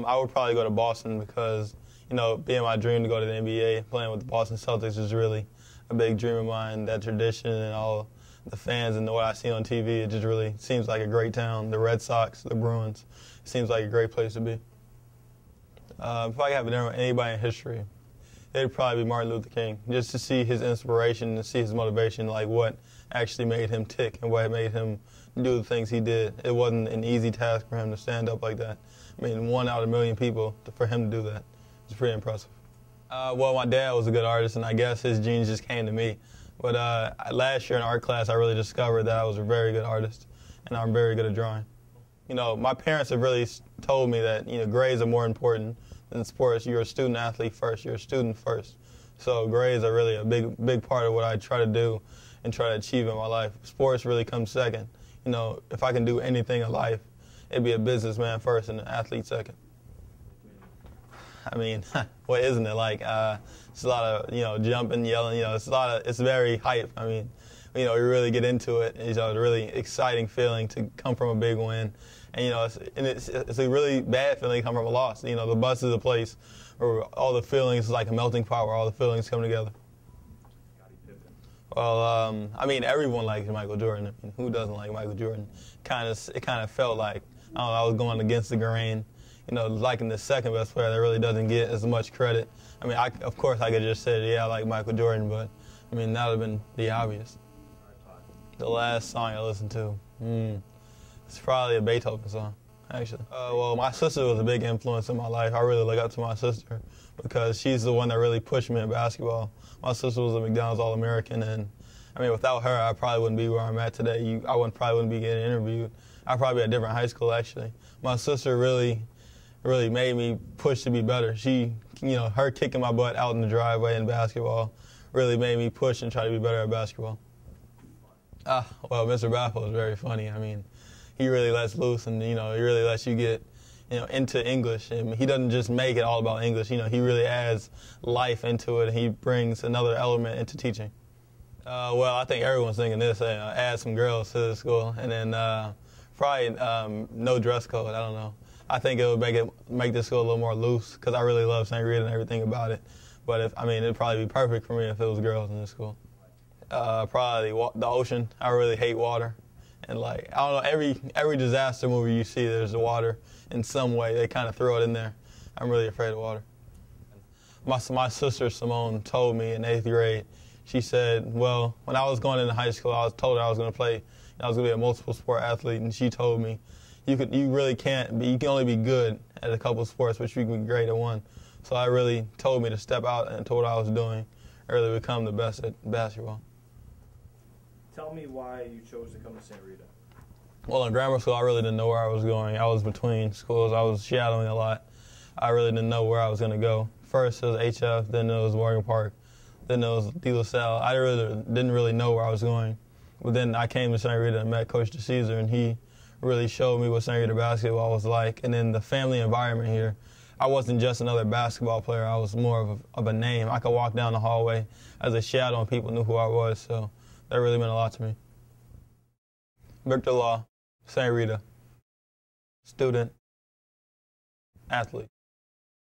I would probably go to Boston because, being my dream to go to the NBA, playing with the Boston Celtics is really a big dream of mine. That tradition and all the fans and what I see on TV, it just really seems like a great town. The Red Sox, the Bruins, it seems like a great place to be. If I could have dinner with anybody in history, it'd probably be Martin Luther King, just to see his inspiration and see his motivation, like what actually made him tick and what made him do the things he did. It wasn't an easy task for him to stand up like that. I mean, 1 out of a million people, for him to do that, it's pretty impressive. Well, my dad was a good artist, and I guess his genes just came to me. But last year in art class, I really discovered that I was a very good artist, and I'm very good at drawing. My parents have really told me that, grades are more important than sports. You're a student athlete first. You're a student first. So grades are really a big part of what I try to do and try to achieve in my life. Sports really comes second. If I can do anything in life, it'd be a businessman first and an athlete second. I mean, what isn't it like? It's a lot of, jumping, yelling, it's very hype. I mean, you really get into it. It's a really exciting feeling to come from a big win. And, it's a really bad feeling to come from a loss. The bus is a place where all the feelings, is like a melting pot where all the feelings come together. Well, I mean, everyone likes Michael Jordan. I mean, who doesn't like Michael Jordan? It kind of felt like, I don't know, I was going against the grain. Liking the second best player that really doesn't get as much credit. I mean, of course I could just say, yeah, I like Michael Jordan, but, I mean, that would have been the obvious. The last song I listened to, it's probably a Beethoven song, actually. Well, my sister was a big influence in my life. I really look up to my sister because she's the one that really pushed me in basketball. My sister was a McDonald's All-American, and, I mean, without her, I probably wouldn't be where I'm at today. I probably wouldn't be getting interviewed. I'd probably be at a different high school, actually. My sister really made me push to be better. She, her kicking my butt out in the driveway in basketball really made me push and try to be better at basketball. Well, Mr. Baffle is very funny. I mean, he really lets loose and, he really lets you get, into English. And he doesn't just make it all about English. He really adds life into it, and he brings another element into teaching. Well, I think everyone's thinking this, add some girls to the school, and then probably no dress code, I don't know. I think it would make this school a little more loose because I really love St. Rita and everything about it. But it'd probably be perfect for me if it was girls in this school. Probably the ocean. I really hate water, and I don't know, every disaster movie you see, there's the water in some way. They kind of throw it in there. I'm really afraid of water. My sister Simone told me in 8th grade. She said, well, when I was going into high school, I was told I was going to play. I was going to be a multiple sport athlete, and she told me, you really can't be. You can only be good at a couple of sports, but you can be great at one. So I really told me to step out and told what I was doing, and really become the best at basketball. Tell me why you chose to come to St. Rita. Well, in grammar school, I really didn't know where I was going. I was between schools. I was shadowing a lot. I really didn't know where I was going to go. First it was HF, then it was Morgan Park, then it was De La Salle. I didn't really know where I was going. But then I came to St. Rita and met Coach DeCesar, and he really showed me what St. Rita basketball was like. And then the family environment here, I wasn't just another basketball player. I was more of a name. I could walk down the hallway as a shadow and people knew who I was. So that really meant a lot to me. Victor Law, St. Rita, student, athlete.